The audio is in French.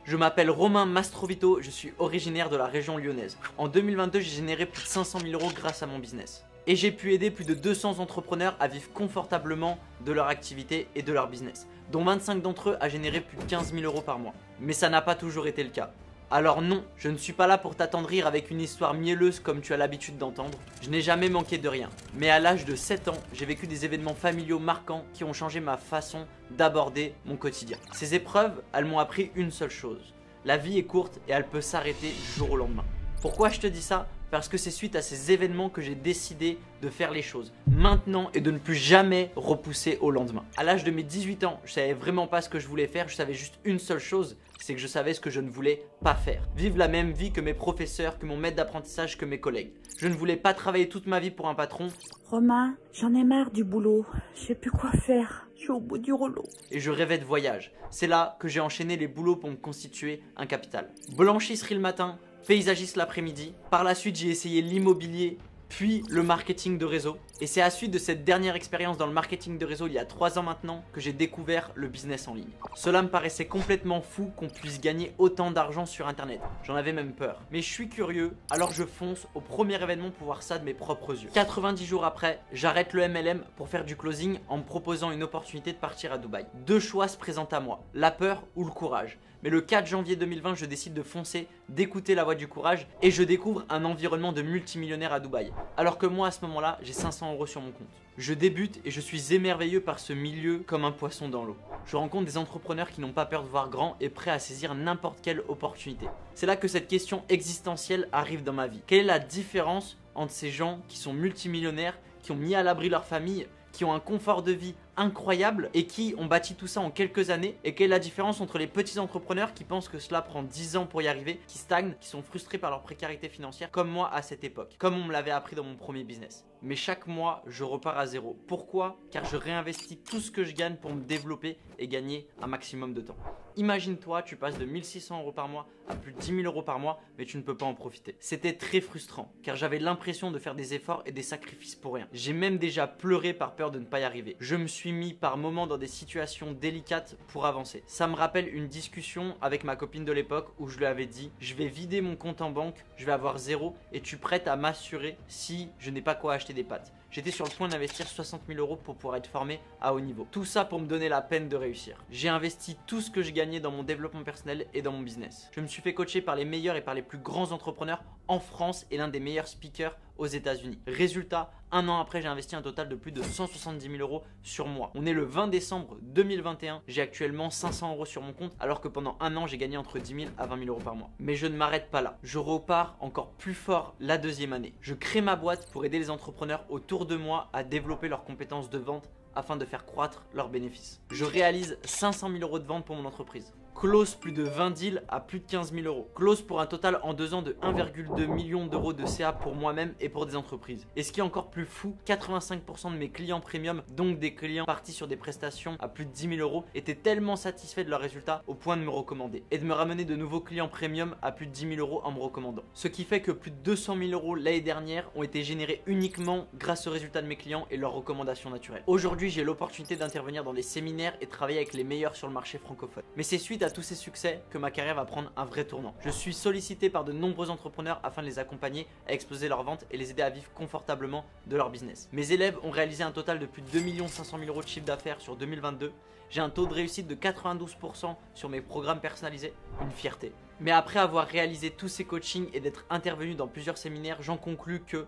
Je m'appelle Romain Mastrovito, je suis originaire de la région lyonnaise. En 2022, j'ai généré plus de 500 000 € grâce à mon business. Et j'ai pu aider plus de 200 entrepreneurs à vivre confortablement de leur activité et de leur business, dont 25 d'entre eux à générer plus de 15 000 € par mois. Mais ça n'a pas toujours été le cas. Alors non, je ne suis pas là pour t'attendrir avec une histoire mielleuse comme tu as l'habitude d'entendre. Je n'ai jamais manqué de rien. Mais à l'âge de 7 ans, j'ai vécu des événements familiaux marquants qui ont changé ma façon d'aborder mon quotidien. Ces épreuves, elles m'ont appris une seule chose. La vie est courte et elle peut s'arrêter du jour au lendemain. Pourquoi je te dis ça? Parce que c'est suite à ces événements que j'ai décidé de faire les choses maintenant et de ne plus jamais repousser au lendemain. À l'âge de mes 18 ans, je savais vraiment pas ce que je voulais faire, je savais juste une seule chose, c'est que je savais ce que je ne voulais pas faire. Vivre la même vie que mes professeurs, que mon maître d'apprentissage, que mes collègues. Je ne voulais pas travailler toute ma vie pour un patron. Romain, j'en ai marre du boulot, je sais plus quoi faire, je suis au bout du rouleau. Et je rêvais de voyage. C'est là que j'ai enchaîné les boulots pour me constituer un capital. Blanchisserie le matin, paysagiste l'après-midi. Par la suite, j'ai essayé l'immobilier, puis le marketing de réseau. Et c'est à la suite de cette dernière expérience dans le marketing de réseau il y a 3 ans maintenant que j'ai découvert le business en ligne. Cela me paraissait complètement fou qu'on puisse gagner autant d'argent sur internet. J'en avais même peur. Mais je suis curieux, alors je fonce au premier événement pour voir ça de mes propres yeux. 90 jours après, j'arrête le MLM pour faire du closing en me proposant une opportunité de partir à Dubaï. Deux choix se présentent à moi, la peur ou le courage. Mais le 4 janvier 2020, je décide de foncer, d'écouter la voix du courage et je découvre un environnement de multimillionnaires à Dubaï. Alors que moi, à ce moment-là, j'ai 500 € sur mon compte. Je débute et je suis émerveillé par ce milieu comme un poisson dans l'eau. Je rencontre des entrepreneurs qui n'ont pas peur de voir grand et prêts à saisir n'importe quelle opportunité. C'est là que cette question existentielle arrive dans ma vie. Quelle est la différence entre ces gens qui sont multimillionnaires, qui ont mis à l'abri leur famille, qui ont un confort de vie incroyable et qui ont bâti tout ça en quelques années? Et quelle est la différence entre les petits entrepreneurs qui pensent que cela prend 10 ans pour y arriver, qui stagnent, qui sont frustrés par leur précarité financière comme moi à cette époque, comme on me l'avait appris dans mon premier business. Mais chaque mois, je repars à zéro. Pourquoi? Car je réinvestis tout ce que je gagne pour me développer et gagner un maximum de temps. Imagine-toi, tu passes de 1600 € par mois à plus de 10 000 € par mois, mais tu ne peux pas en profiter. C'était très frustrant, car j'avais l'impression de faire des efforts et des sacrifices pour rien. J'ai même déjà pleuré par peur de ne pas y arriver. Je me suis mis par moments dans des situations délicates pour avancer. Ça me rappelle une discussion avec ma copine de l'époque où je lui avais dit « Je vais vider mon compte en banque, je vais avoir zéro, et tu prêtes à m'assurer si je n'ai pas quoi acheter des pâtes ?» J'étais sur le point d'investir 60 000 € pour pouvoir être formé à haut niveau. Tout ça pour me donner la peine de réussir. J'ai investi tout ce que je gagnais dans mon développement personnel et dans mon business. Je me suis fait coacher par les meilleurs et par les plus grands entrepreneurs en France et l'un des meilleurs speakers aux États-Unis. Résultat, un an après, j'ai investi un total de plus de 170 000 € sur moi. On est le 20 décembre 2021. J'ai actuellement 500 € sur mon compte, alors que pendant un an, j'ai gagné entre 10 000 à 20 000 € par mois. Mais je ne m'arrête pas là. Je repars encore plus fort la deuxième année. Je crée ma boîte pour aider les entrepreneurs autour de moi à développer leurs compétences de vente afin de faire croître leurs bénéfices. Je réalise 500 000 € de vente pour mon entreprise. Close plus de 20 deals à plus de 15 000 €. Close pour un total en 2 ans de 1,2 million d'euros de CA pour moi-même et pour des entreprises. Et ce qui est encore plus fou, 85% de mes clients premium, donc des clients partis sur des prestations à plus de 10 000 €, étaient tellement satisfaits de leurs résultats au point de me recommander et de me ramener de nouveaux clients premium à plus de 10 000 € en me recommandant. Ce qui fait que plus de 200 000 € l'année dernière ont été générés uniquement grâce aux résultats de mes clients et leurs recommandations naturelles. Aujourd'hui, j'ai l'opportunité d'intervenir dans des séminaires et travailler avec les meilleurs sur le marché francophone. Mais c'est suite à tous ces succès que ma carrière va prendre un vrai tournant. Je suis sollicité par de nombreux entrepreneurs afin de les accompagner à exploser leurs ventes et les aider à vivre confortablement de leur business. Mes élèves ont réalisé un total de plus de 2 500 000 € de chiffre d'affaires sur 2022. J'ai un taux de réussite de 92% sur mes programmes personnalisés, une fierté. Mais après avoir réalisé tous ces coachings et d'être intervenu dans plusieurs séminaires, j'en conclus que